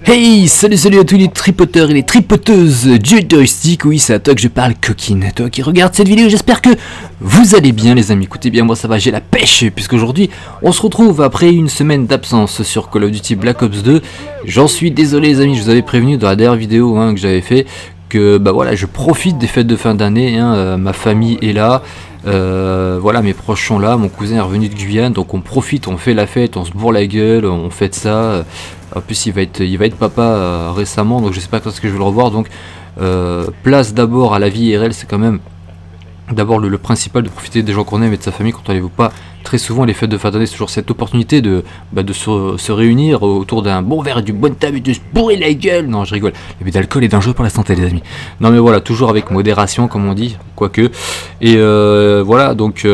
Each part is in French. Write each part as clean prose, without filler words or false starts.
Hey, salut à tous les tripoteurs et les tripoteuses joysticks, oui c'est à toi que je parle coquine, toi qui regardes cette vidéo, j'espère que vous allez bien les amis. Écoutez bien, moi ça va, j'ai la pêche, puisqu'aujourd'hui on se retrouve après une semaine d'absence sur Call of Duty Black Ops 2. J'en suis désolé les amis, je vous avais prévenu dans la dernière vidéo que j'avais fait que bah voilà, je profite des fêtes de fin d'année, ma famille est là. Voilà, mes proches sont là, mon cousin est revenu de Guyane, donc on profite, on fait la fête, on se bourre la gueule, on fête ça. En plus il va être papa récemment, donc je sais pas quand est-ce que je vais le revoir, donc place d'abord à la vie IRL, c'est quand même d'abord le principal, de profiter des gens qu'on aime et de sa famille quand on les voit pas très souvent. Les fêtes de fin d'année, c'est toujours cette opportunité de se réunir autour d'un bon verre et d'une bonne table et de se bourrer la gueule. Non, je rigole, l'abus d'alcool est dangereux pour la santé les amis. Non mais voilà, toujours avec modération comme on dit, quoique. Et voilà, donc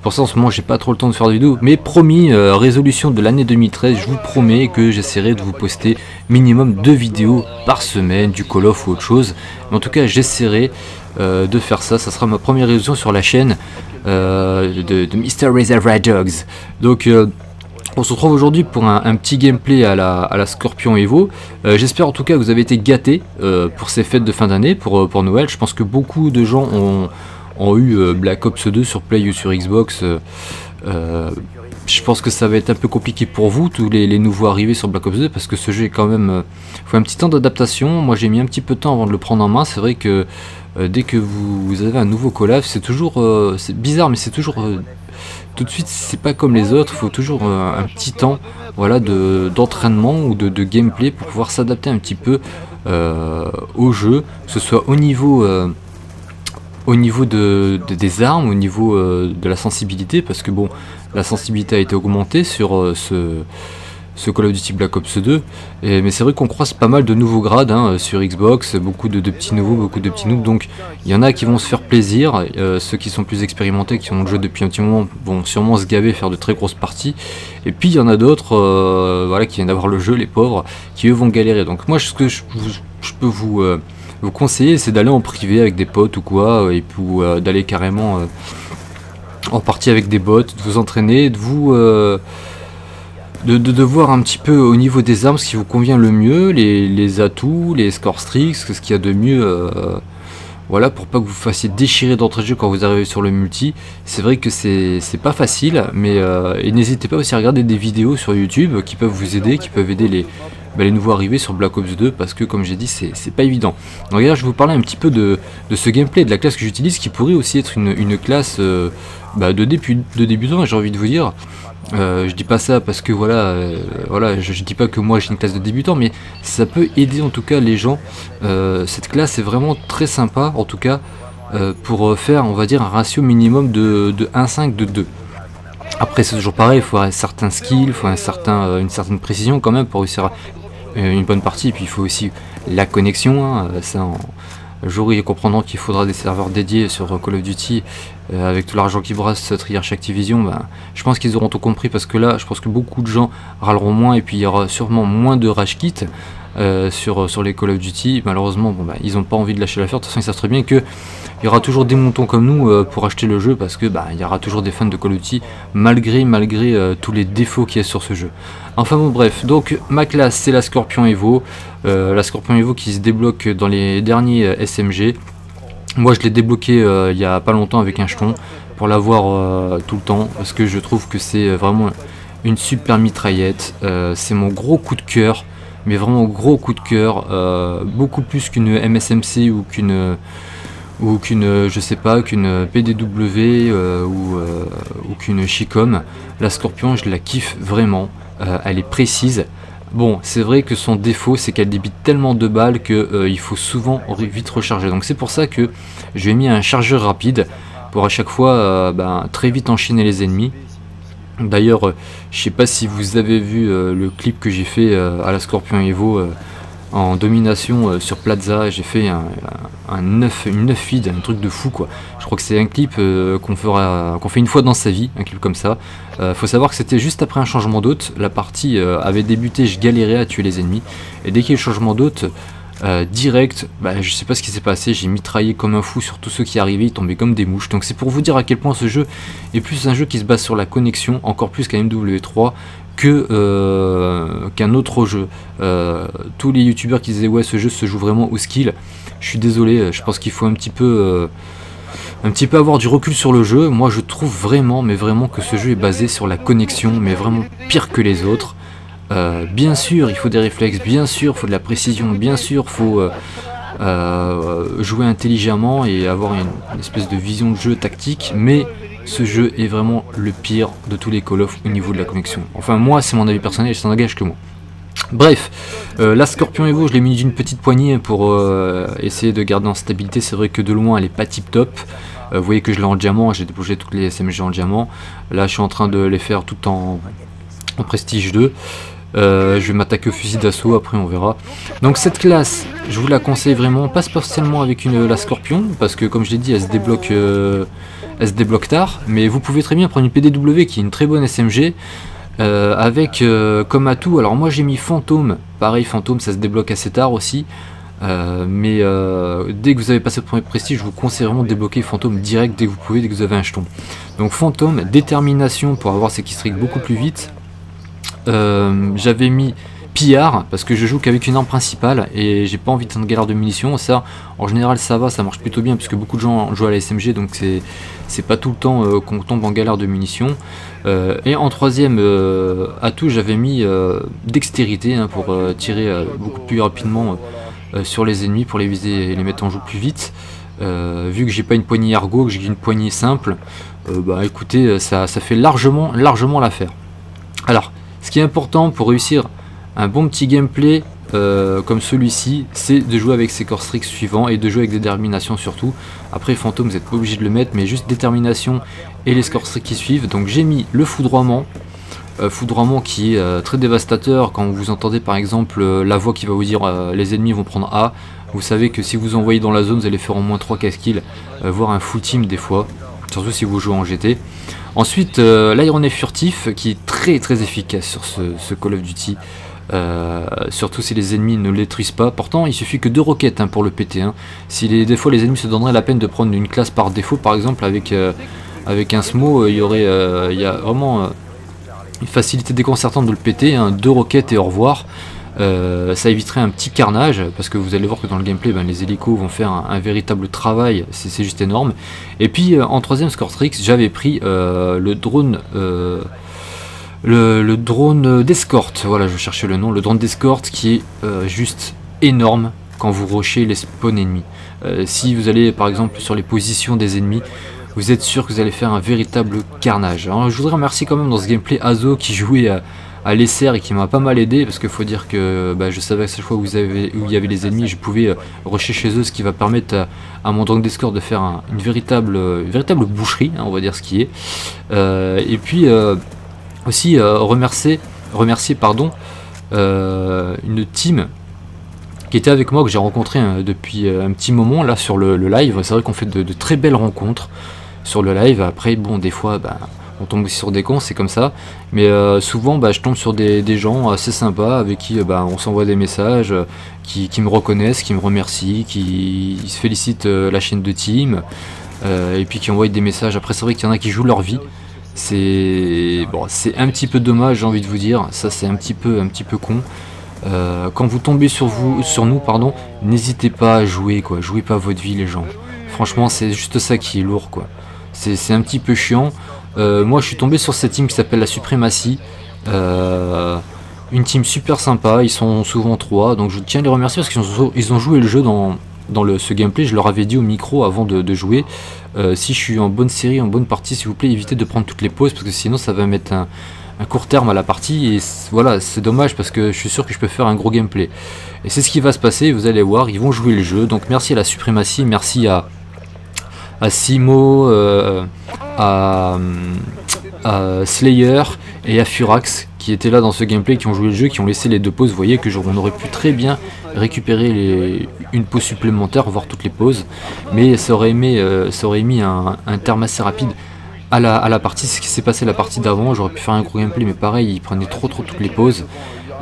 pour ça en ce moment j'ai pas trop le temps de faire de vidéos, mais promis, résolution de l'année 2013, je vous promets que j'essaierai de vous poster minimum 2 vidéos par semaine, du Call of ou autre chose. Mais en tout cas j'essaierai de faire ça, ça sera ma première résolution sur la chaîne de Mr. Reservoir Dogs. Donc on se retrouve aujourd'hui pour un petit gameplay à la Scorpion Evo. J'espère en tout cas que vous avez été gâtés pour ces fêtes de fin d'année, pour Noël. Je pense que beaucoup de gens ont eu Black Ops 2 sur Play ou sur Xbox. Je pense que ça va être un peu compliqué pour vous, tous les nouveaux arrivés sur Black Ops 2, parce que ce jeu est quand même... faut un petit temps d'adaptation. Moi j'ai mis un petit peu de temps avant de le prendre en main. C'est vrai que dès que vous avez un nouveau Call of, c'est toujours... c'est bizarre, mais c'est toujours... tout de suite, c'est pas comme les autres. Il faut toujours un petit temps, voilà, d'entraînement ou de gameplay pour pouvoir s'adapter un petit peu au jeu, que ce soit au niveau des armes, au niveau de la sensibilité, parce que bon, la sensibilité a été augmentée sur ce Call of Duty Black Ops 2, mais c'est vrai qu'on croise pas mal de nouveaux grades sur Xbox, beaucoup de petits nouveaux, beaucoup de petits noobs, donc il y en a qui vont se faire plaisir, ceux qui sont plus expérimentés, qui ont le jeu depuis un petit moment, vont sûrement se gaver, faire de très grosses parties, et puis il y en a d'autres voilà, qui viennent d'avoir le jeu, les pauvres, qui eux vont galérer. Donc moi ce que je peux vous conseiller, c'est d'aller en privé avec des potes ou quoi, et puis d'aller carrément en partie avec des bots, de vous entraîner, de vous de voir un petit peu au niveau des armes ce qui vous convient le mieux, les atouts, les score streaks, ce qu'il y a de mieux, voilà, pour pas que vous fassiez déchirer d'entrée de jeu quand vous arrivez sur le multi. C'est vrai que c'est pas facile, mais et n'hésitez pas aussi à regarder des vidéos sur YouTube qui peuvent vous aider, qui peuvent aider les nouveaux arrivés sur Black Ops 2, parce que comme j'ai dit, c'est pas évident. Donc là je vais vous parler un petit peu de ce gameplay, de la classe que j'utilise, qui pourrait aussi être une classe de débutant, j'ai envie de vous dire. Je dis pas ça parce que voilà, je dis pas que moi j'ai une classe de débutant, mais ça peut aider en tout cas les gens. Cette classe est vraiment très sympa en tout cas pour faire, on va dire, un ratio minimum de 1,5 de 2. Après c'est toujours pareil, il faut un certain skill, il faut une certaine précision quand même pour réussir une bonne partie, et puis il faut aussi la connexion, ça le jour où ils comprendront qu'il faudra des serveurs dédiés sur Call of Duty, avec tout l'argent qui brasse Treyarch Activision, je pense qu'ils auront tout compris, parce que là je pense que beaucoup de gens râleront moins, et puis il y aura sûrement moins de rage kit sur les Call of Duty. Malheureusement ils n'ont pas envie de lâcher l'affaire. De toute façon ils savent très bien qu'il y aura toujours des moutons comme nous pour acheter le jeu, parce que il y aura toujours des fans de Call of Duty malgré tous les défauts qu'il y a sur ce jeu. Enfin bon, bref, donc ma classe c'est la Scorpion Evo, qui se débloque dans les derniers SMG. Moi je l'ai débloqué il y a pas longtemps avec un jeton pour l'avoir tout le temps, parce que je trouve que c'est vraiment une super mitraillette. C'est mon gros coup de cœur, mais vraiment gros coup de cœur, beaucoup plus qu'une MSMC ou qu'une je sais pas, qu'une PDW ou qu'une Chicom. La Scorpion je la kiffe vraiment, elle est précise. Bon, c'est vrai que son défaut c'est qu'elle débite tellement de balles que il faut souvent vite recharger, donc c'est pour ça que je lui ai mis un chargeur rapide pour à chaque fois très vite enchaîner les ennemis. D'ailleurs je sais pas si vous avez vu le clip que j'ai fait à la Scorpion Evo en domination sur Plaza. J'ai fait une 9 feed, un truc de fou quoi. Je crois que c'est un clip qu'on fait une fois dans sa vie, un clip comme ça. Faut savoir que c'était juste après un changement d'hôte. La partie avait débuté, je galérais à tuer les ennemis, et dès qu'il y a eu le changement d'hôte, direct, je sais pas ce qui s'est passé, j'ai mitraillé comme un fou sur tous ceux qui arrivaient, ils tombaient comme des mouches. Donc c'est pour vous dire à quel point ce jeu est plus un jeu qui se base sur la connexion, encore plus qu'un MW3 qu'un autre jeu. Tous les youtubeurs qui disaient ouais ce jeu se joue vraiment au skill, je suis désolé, je pense qu'il faut un petit peu avoir du recul sur le jeu. Moi je trouve vraiment, mais vraiment que ce jeu est basé sur la connexion, mais vraiment pire que les autres. Bien sûr il faut des réflexes, bien sûr il faut de la précision, bien sûr il faut jouer intelligemment et avoir une espèce de vision de jeu tactique, mais ce jeu est vraiment le pire de tous les Call of au niveau de la connexion. Enfin moi c'est mon avis personnel et ça n'engage que moi. Bref, la Scorpion Evo je l'ai mis d'une petite poignée pour essayer de garder en stabilité. C'est vrai que de loin elle est pas tip top. Vous voyez que je l'ai en diamant, j'ai débloqué toutes les SMG en diamant. Là je suis en train de les faire tout en prestige 2. Je vais m'attaquer au fusil d'assaut, après on verra. Donc cette classe, je vous la conseille vraiment, pas spécialement avec la Scorpion, parce que comme je l'ai dit, elle se débloque tard, mais vous pouvez très bien prendre une PDW qui est une très bonne SMG, avec comme atout, alors moi j'ai mis Fantôme, pareil Fantôme ça se débloque assez tard aussi, mais dès que vous avez passé le premier prestige, je vous conseille vraiment de débloquer Fantôme direct dès que vous pouvez, dès que vous avez un jeton. Donc Fantôme, détermination pour avoir ses killstreaks beaucoup plus vite. J'avais mis pillard parce que je joue qu'avec une arme principale et j'ai pas envie de galère de munitions. Ça en général ça va, ça marche plutôt bien puisque beaucoup de gens jouent à la SMG, donc c'est pas tout le temps qu'on tombe en galère de munitions. Et en troisième atout j'avais mis dextérité pour tirer beaucoup plus rapidement sur les ennemis, pour les viser et les mettre en jeu plus vite. Vu que j'ai pas une poignée ergo, que j'ai une poignée simple, écoutez ça fait largement l'affaire. Alors ce qui est important pour réussir un bon petit gameplay comme celui-ci, c'est de jouer avec ses corps stricts suivants et de jouer avec détermination surtout. Après Fantôme vous n'êtes pas obligé de le mettre, mais juste détermination et les scores stricts qui suivent. Donc j'ai mis le foudroiement, qui est très dévastateur. Quand vous entendez par exemple la voix qui va vous dire les ennemis vont prendre A, vous savez que si vous envoyez dans la zone vous allez faire au moins 3 kills, voire un full team des fois, surtout si vous jouez en GT. Ensuite, l'aéronef furtif qui est très efficace sur ce Call of Duty, surtout si les ennemis ne le détruisent pas. Pourtant, il suffit que 2 roquettes pour le péter. Si des fois les ennemis se donneraient la peine de prendre une classe par défaut, par exemple avec un SMO, il y a vraiment une facilité déconcertante de le péter. 2 roquettes et au revoir. Ça éviterait un petit carnage parce que vous allez voir que dans le gameplay les hélicos vont faire un véritable travail, c'est juste énorme. Et puis en troisième score tricks j'avais pris le drone d'escorte, voilà je cherchais le nom, le drone d'escorte qui est juste énorme quand vous rushez les spawns ennemis. Si vous allez par exemple sur les positions des ennemis, vous êtes sûr que vous allez faire un véritable carnage. Alors, je voudrais remercier quand même dans ce gameplay Azo qui jouait à l'essai et qui m'a pas mal aidé, parce qu'il faut dire que je savais à chaque fois où il y avait les ennemis, je pouvais rusher chez eux, ce qui va permettre à mon drone d'escorte de faire une véritable boucherie, on va dire ce qui est. Et puis aussi remercier une team qui était avec moi, que j'ai rencontré depuis un petit moment là sur le live. C'est vrai qu'on fait de très belles rencontres sur le live. Après bon des fois on tombe aussi sur des cons, c'est comme ça, mais souvent je tombe sur des gens assez sympas avec qui on s'envoie des messages, qui me reconnaissent, qui me remercient, qui se félicitent la chaîne de team, et puis qui envoient des messages. Après c'est vrai qu'il y en a qui jouent leur vie, c'est un petit peu dommage, j'ai envie de vous dire, ça c'est un petit peu con. Quand vous tombez sur nous, n'hésitez pas à jouer jouez pas votre vie les gens, franchement c'est juste ça qui est lourd c'est un petit peu chiant. Moi je suis tombé sur cette team qui s'appelle la Suprématie, une team super sympa, ils sont souvent 3, donc je tiens à les remercier parce qu'ils ont joué le jeu dans ce gameplay. Je leur avais dit au micro avant de jouer, si je suis en bonne série, en bonne partie, s'il vous plaît évitez de prendre toutes les pauses parce que sinon ça va mettre un court terme à la partie et voilà c'est dommage parce que je suis sûr que je peux faire un gros gameplay. Et c'est ce qui va se passer, vous allez voir, ils vont jouer le jeu. Donc merci à la Suprématie, merci à Simo, à Slayer et à Furax qui étaient là dans ce gameplay, qui ont joué le jeu, qui ont laissé les 2 pauses. Vous voyez que on aurait pu très bien récupérer une pause supplémentaire, voire toutes les pauses, mais ça aurait mis un terme assez rapide à la partie. Ce qui s'est passé la partie d'avant, j'aurais pu faire un gros gameplay, mais pareil, ils prenaient trop toutes les pauses.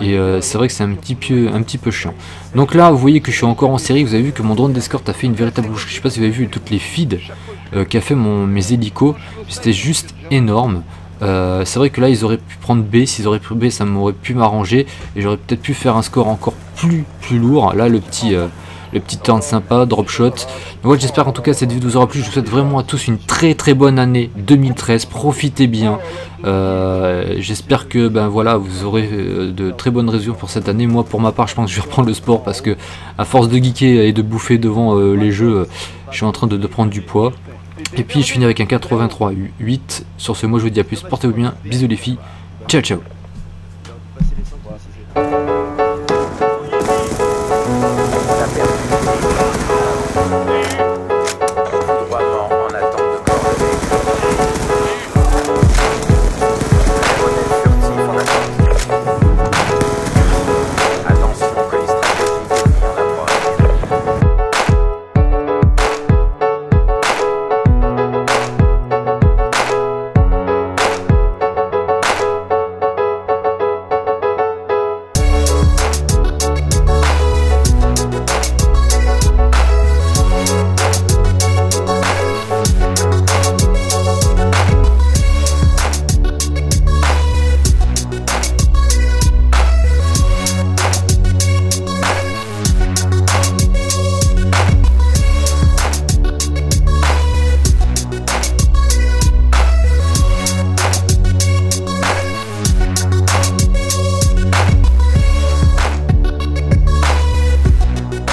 Et c'est vrai que c'est un petit peu chiant. Donc là, vous voyez que je suis encore en série. Vous avez vu que mon drone d'escorte a fait une véritable bouche. Je sais pas si vous avez vu toutes les feeds qu'a fait mes hélicos. C'était juste énorme. C'est vrai que là, ils auraient pu prendre B. S'ils auraient pris B, ça m'aurait pu m'arranger. Et j'aurais peut-être pu faire un score encore plus lourd. Là, le petit turn sympa, drop shot. Donc voilà, j'espère qu'en tout cas cette vidéo vous aura plu. Je vous souhaite vraiment à tous une très bonne année 2013. Profitez bien. J'espère que ben voilà, vous aurez de très bonnes résolutions pour cette année. Moi pour ma part je pense que je vais reprendre le sport parce que à force de geeker et de bouffer devant les jeux, je suis en train de prendre du poids. Et puis je finis avec un 83-8. Sur ce, moi je vous dis à plus, portez-vous bien, bisous les filles, ciao ciao.